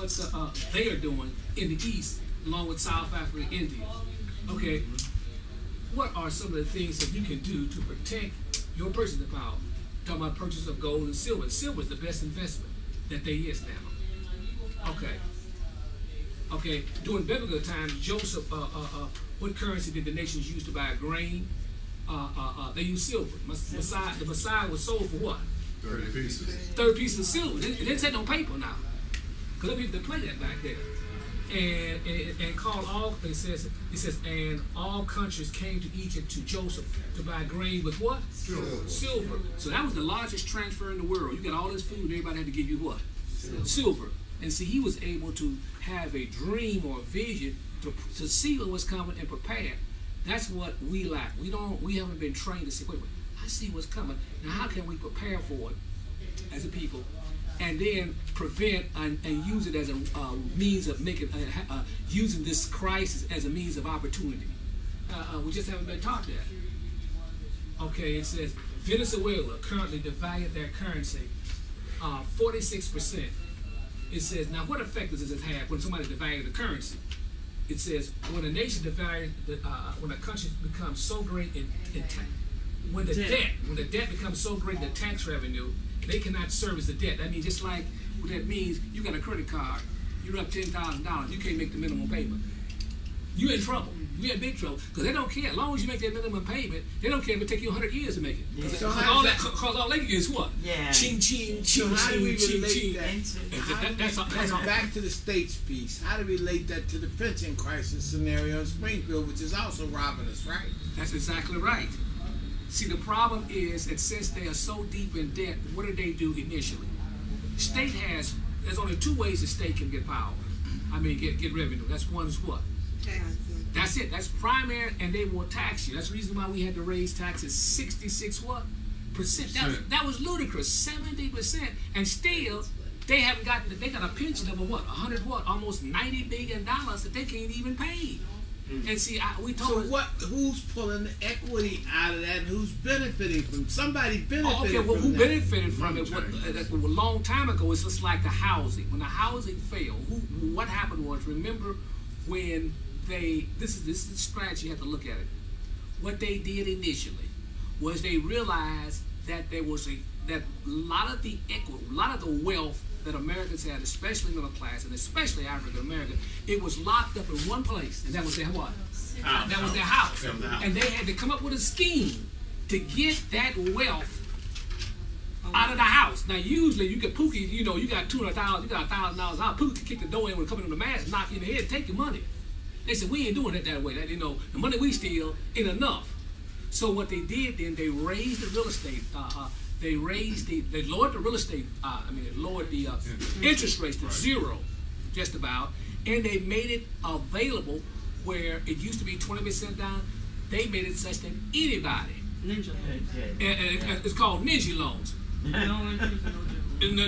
what they are doing in the East, along with South Africa and India. Okay, what are some of the things that you can do to protect your purchasing power? Talking about purchase of gold and silver. Silver is the best investment that there is now. Okay. Okay, during biblical times, Joseph, what currency did the nations use to buy grain? They used silver. The Messiah was sold for what? 30 pieces. 30 pieces of silver. It didn't say no paper now. Because people didn't play that back there. And called all, it says, and all countries came to Egypt to Joseph to buy grain with what? Silver. So that was the largest transfer in the world. You got all this food, and everybody had to give you what? Silver. And see, he was able to have a dream or a vision to see what was coming and prepare. That's what we lack. We haven't been trained to say, wait, I see what's coming. Now how can we prepare for it as a people, and then prevent and use it as a means of making using this crisis as a means of opportunity? We just haven't been taught that. Okay, it says Venezuela currently devalued their currency 46%. It says, now what effect does this have when somebody devalues the currency? It says, when a nation devalues, when a country becomes so great when the debt becomes so great in the tax revenue, they cannot service the debt. I mean, just like what that means, you got a credit card, you're up $10,000, you can't make the minimum payment. You're in trouble. You're in big trouble because they don't care. As long as you make that minimum payment, they don't care if it take you 100 years to make it. Because So all they get is what? Yeah. Ching, ching, So ching, how do we ching, relate ching. that? That's all. Back to the states piece. How do we relate that to the pension crisis scenario in Springfield, which is also robbing us, right? That's exactly right. See, the problem is that since they are so deep in debt, what do they do initially? There's only two ways the state can get power. I mean, get revenue. That's one is what? That's it. That's primary, and they will tax you. That's the reason why we had to raise taxes 66 what? Percent. That was ludicrous. 70%, and still they haven't gotten. They got a pension of what? 100 what? Almost $90 billion that they can't even pay. And see, we told. So who's pulling the equity out of that, and who's benefiting from? Somebody benefited. Okay, well, from who that. benefited from it? A long time ago, it's just like the housing. When the housing failed, what happened was, remember when this is the strategy, you have to look at it. What they did initially was they realized that there was a lot of the equity, a lot of the wealth that Americans had, especially middle class and especially African American, it was locked up in one place, and that was their what? That was their house. And they had to come up with a scheme to get that wealth out of the house. Now, usually you get Pookie, you got $200,000, you got $1,000 out. Pookie can kick the door in when coming in the mask, knock you in the head, take your money. They said, we ain't doing it that way. The money we steal ain't enough. So what they did then, they raised the real estate. They lowered the real estate. They lowered the interest rates to zero, just about, and they made it available where it used to be 20% down. They made it such that anybody. Ninja. It's called ninja loans.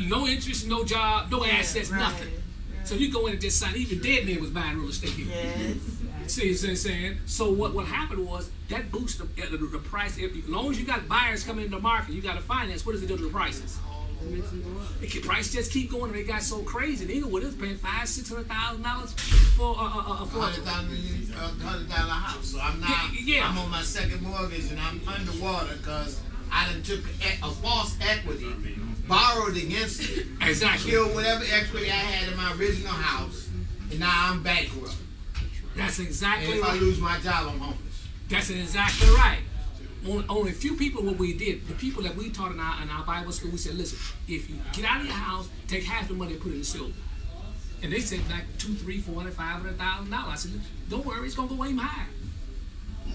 No interest, no job, no assets, nothing. So you go in and just sign. Even dead men was buying real estate here. Yes. See what I'm saying? So what happened was that boosted the price. As long as you got buyers coming into the market, you got to finance. What does it do to the prices? The price just keep going, and they got so crazy. Englewood is paying $500,000-$600,000 for $100,000 house. So I'm not. Yeah. I'm on my second mortgage, and I'm underwater because I done took a false equity, borrowed against it, Exactly. killed whatever equity I had in my original house, and now I'm bankrupt. That's exactly And if right. I lose my job, I'm homeless. That's exactly right. Only a few people, what we did, the people that we taught in our Bible school, we said, listen, if you get out of your house, take half the money and put it in silver. And they said like $200,000, $300,000, $400,000, $500,000. I said, don't worry, it's gonna go way higher.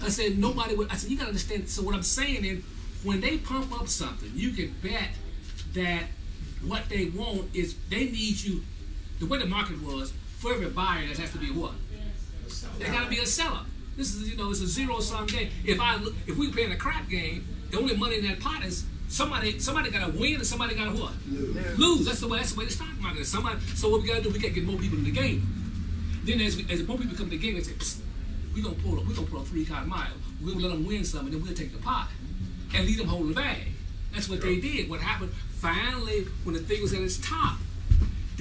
I said, you gotta understand. So what I'm saying is, when they pump up something, you can bet that what they want is they need you. The way the market was, for every buyer, there has to be a what? There gotta be a seller. This is, it's a zero-sum game. If we play in a crap game, the only money in that pot is somebody gotta win and somebody gotta what? Lose. That's the way the stock market is. So what we gotta do? We gotta get more people in the game. Then as more people come to the game, they say, we're gonna pull a 3-card mile. We're gonna let them win some, and then we'll take the pot and leave them hold the bag. That's what they did. What happened? Finally, when the thing was at its top,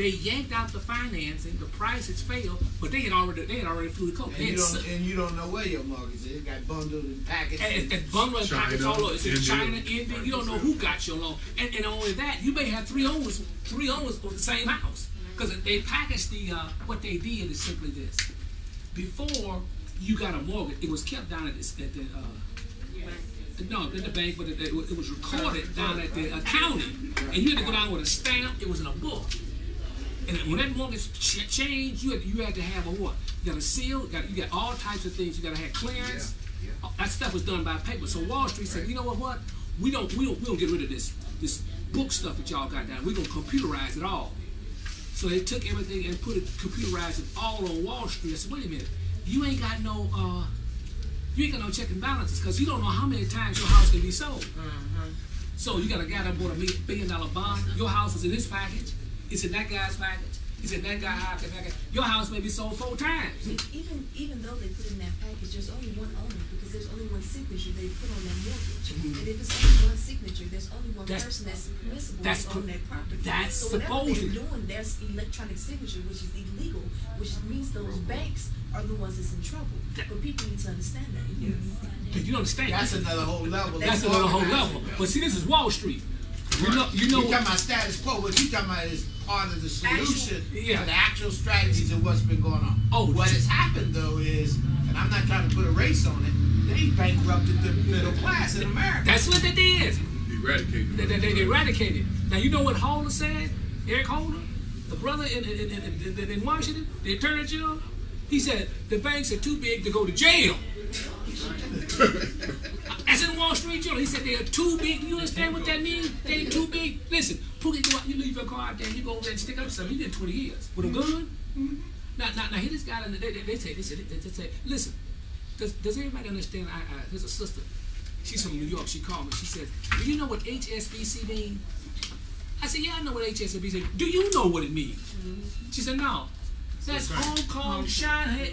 They yanked out the financing, the prices failed, but they had already flew the coke. And you don't know where your mortgage is. It got bundled and packaged. And bundled and packaged all over. It's in China, India. You don't know who got your loan. And only that, you may have three owners of the same house. Because they packaged what they did is simply this. Before you got a mortgage, it was kept down at in the bank, but it was recorded down at the accounting. And you had to go down with a stamp. It was in a book. And when that mortgage changed, you had to have a what? You got a seal. You got all types of things. You got to have clearance. Yeah. That stuff was done by paper. So Wall Street said, you know what? We don't get rid of this book stuff that y'all got down. We're gonna computerize it all. So they took everything and computerized it all on Wall Street. I said, wait a minute, you ain't got no check and balances because you don't know how many times your house can be sold. So you got a guy that bought $1 billion bond. Your house is in this package. It's in that guy's package. It's in that guy's package. Your house may be sold 4 times. Even though they put in that package, there's only one owner because there's only one signature they put on that mortgage. And if it's only one signature, there's only one person that's permissible to own that property. So whatever they're doing, there's electronic signature, which is illegal, which means those banks are the ones that's in trouble. But people need to understand that. Did you understand? That's another whole level. That's another whole level. But see, this is Wall Street. Right. You know. You're talking about status quo. What you're talking about is part of the solution to the actual strategies of what's been going on. What has happened though is, and I'm not trying to put a race on it, they bankrupted the middle class in America. That's what they did. Eradicated. They eradicated. Now you know what Holder said? Eric Holder, the brother in Washington, the attorney general. He said the banks are too big to go to jail. That's in Wall Street Journal. He said they are too big. You understand what that means? They ain't too big. Listen, Pookie, go out, you leave your car out there and you go over there and stick up something. You did 20 years with a gun. Now here this guy, they say, listen, does everybody understand? There's a sister. She's from New York. She called me. She said, do you know what HSBC means? I said, yeah, I know what HSBC means. Do you know what it means? She said, no. That's Hong Kong, Shanghai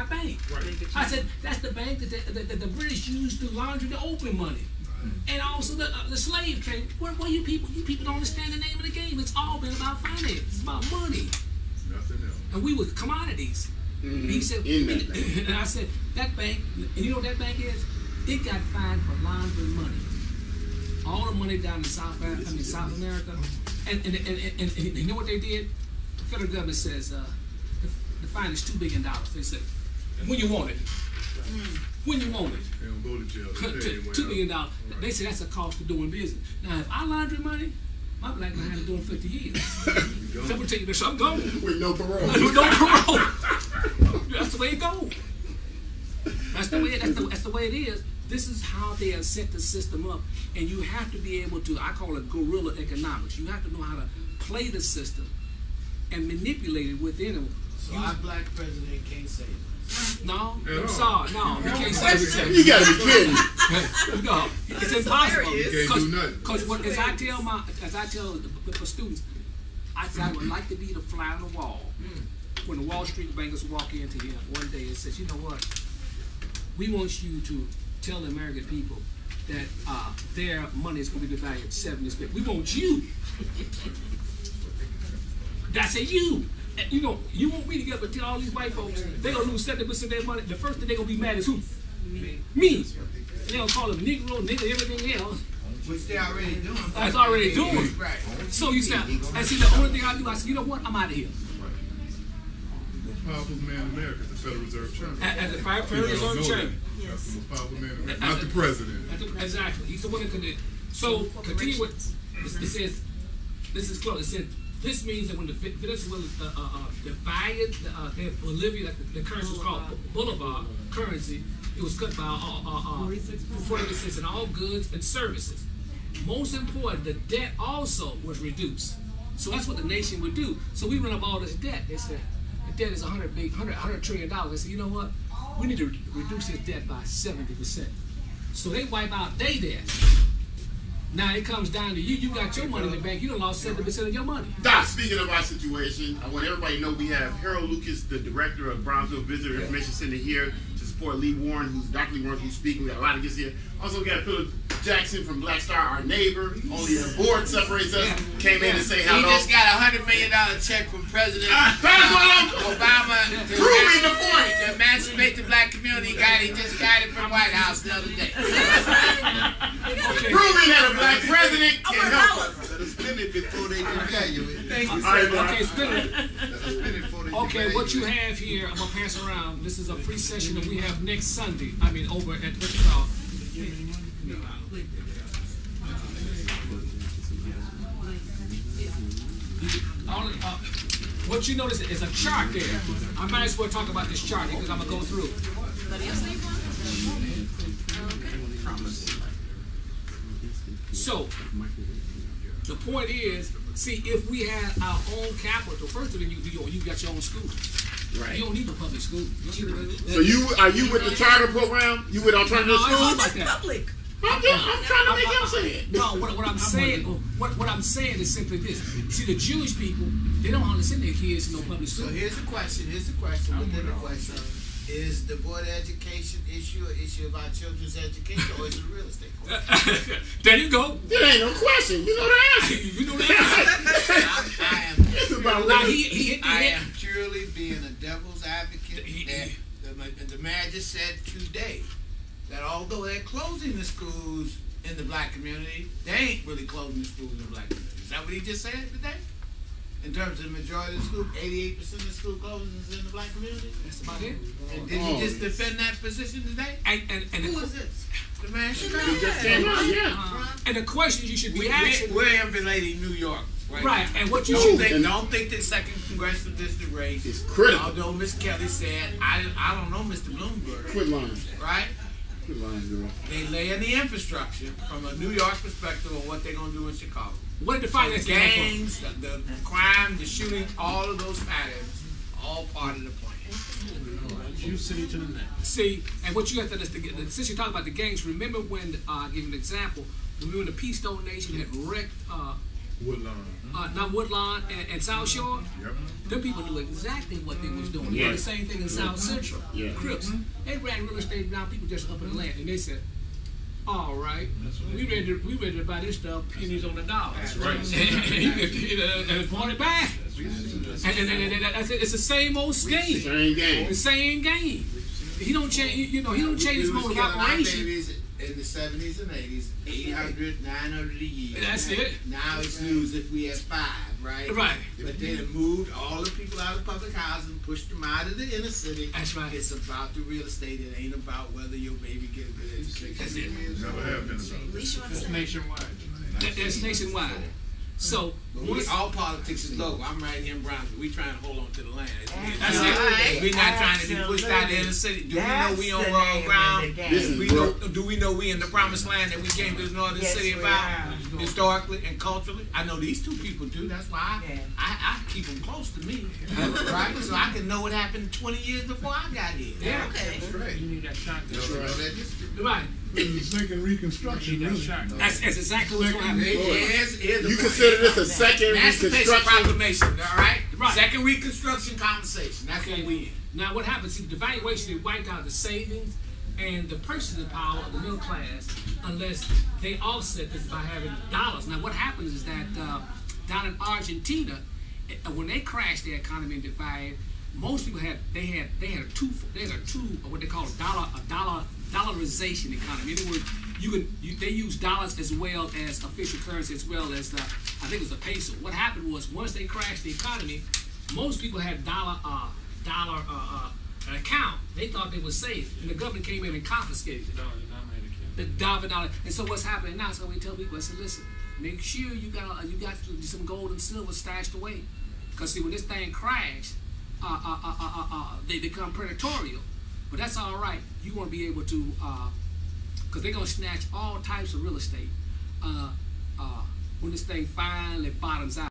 Bank. Right. I said, that's the bank that the British used to launder the opium money. And also the slave trade. Where you people don't understand the name of the game. It's all been about finance. It's about money. Nothing else. And we were commodities. He said, and I said, that bank, and you know what that bank is? It got fined for laundering money. All the money down in South America. And you know what they did? The federal government says the fine is $2 billion. They said, when you want it. When you want it. They don't go to jail. $2 billion. They say that's a cost of doing business. Now, if I launder money, my black man had to do it 50 years. Someone take this, I'm gone. With no parole. With no parole. That's the way it goes. That's the way it is. This is how they have set the system up. And you have to be able to, I call it guerrilla economics. You have to know how to play the system and manipulate it within them. So our black president can't say it. No, I'm sorry. No, he can't say it. You gotta be kidding. No, it's impossible. You can't do nothing. Because as I tell the students, I said I would like to be the fly on the wall. When the Wall Street bankers walk into here one day and says, you know what? We want you to tell the American people that their money is going to be devalued 70%. We want you. I say you. You know, you want me to get up and tell all these white folks they're going to lose 70% of their money. The first thing they're going to be mad is who? Me. They're going to call them Negro, nigga, everything else. Which they're already doing. That's already doing. Right. So you say, and see, the only thing I do, I say, you know what? I'm out of here. The most powerful man in America is the Federal Reserve Chairman. As the Federal Reserve Chairman. That's the most powerful man in America. Not the president. Exactly. He's the one that can do it. So, continue with, it says, this is close. It says, this means that when the Venezuela devalued their Bolivia, the currency was called bolivar currency, it was cut by 46% in all goods and services. Most important, the debt also was reduced. So that's what the nation would do. So we run up all this debt. They said, the debt is $100 trillion. They said, you know what? We need to reduce this debt by 70%. So they wipe out their debt. Now it comes down to you. You got your money in the bank. You done lost 70% of your money. Doc, speaking of our situation, I want everybody to know we have Harold Lucas, the director of Bronzeville Visitor Information Center here to support Lee Warren, Dr. Lee Warren, who's speaking. We got a lot of guests here. Also, we got Philip Jackson from Black Star, our neighbor, only the board separates us, came in and say hello. He just got $100 million check from President Obama to proving the point. To emancipate the black community. He just got it from the White House the other day. Proving that a black president can help us. Spend it before they devalue it. Okay, spin it. Okay, what you have here, I'm gonna pass around. This is a free session that we have next Sunday. I mean, over at what you call. What you notice is a chart there. I might as well talk about this chart because I'm gonna go through. So the point is, see, if we had our own capital, first of all, you got your own school. Right. You don't need no public school. So are you with the charter program? You with alternative schools? That's public. I'm trying to make him say it. No, what I'm saying, what I'm saying is simply this. See, the Jewish people, they don't want to send their kids to no public school. So here's the question. Within the question. Is the board of education issue an issue about children's education, or is it a real estate question? There you go. There ain't no question. You know the answer. You know the answer. I am purely being a devil's advocate. The mayor just said today that although they're closing the schools in the black community, they ain't really closing the schools in the black community. Is that what he just said today? In terms of the majority of the school, 88% of the school closings is in the black community. That's about it. And did he just defend that position today? And who is this? The man He just came out, and the questions you should be asking. We're emulating New York. Right, and what you should think. Don't think the second congressional district race is critical. Although Ms. Kelly said, I don't know Mr. Bloomberg. Quit lying. Right? Quit lying, girl. They lay in the infrastructure from a New York perspective of what they're going to do in Chicago. What the finance gangs, the crime, the shooting, all of those patterns, all part of the plan. You city to the next. See, and what you have to, since you're talking about the gangs, remember when, I'll give you an example, when the Peace Stone Nation had wrecked Woodlawn. Not Woodlawn and South Shore. Yep. Them people knew exactly what they was doing. They did the same thing in South Central. Yeah. Crips. They ran real estate down, people just up in the land, and they said, all right, we ready to buy this stuff, pennies on the dollar. That's right. And party back. And it's the same old scheme. Same game. The same game. He don't change. He don't change his mode of operation. In the 70s and 80s, 800, 900 a year. That's it. Now it's news if we have 5, right? Right. But they have moved all the people out of public housing, pushed them out of the inner city. That's right. It's about the real estate. It ain't about whether your baby get a good education. That's it. Never have been about That's nationwide. That's nationwide. So all politics is local. I'm right here in Bronzeville. We trying to hold on to the land. That's it. We're not trying to be pushed out of the inner city. Do we know we on wrong ground? Do we know we in the promised land that we came to the northern city about historically and culturally? I know these two people do. That's why I keep them close to me, right? So I can know what happened 20 years before I got here. Yeah. Okay. That's right. You need that shot. That's right. Right. Second reconstruction, really. That's exactly what's going to happen. You consider this a second reconstruction proclamation, all right? Second reconstruction conversation. That's what we in. Now what happens? See, the devaluation wiped out the savings and the purchasing power of the middle class unless they offset this by having dollars. Now what happens is that down in Argentina, when they crashed their economy and divided, most people had a two what they call a dollarization economy. In other words, they use dollars as well as official currency, as well as I think it was the peso. What happened was once they crashed the economy, most people had dollar account. They thought they were safe, and the government came in and confiscated the dollar. And so what's happening now? So we tell people, I said, listen, make sure you got some gold and silver stashed away, because see, when this thing crashed, they become predatorial. But that's all right. You want to be able to, because they're going to snatch all types of real estate when this thing finally bottoms out.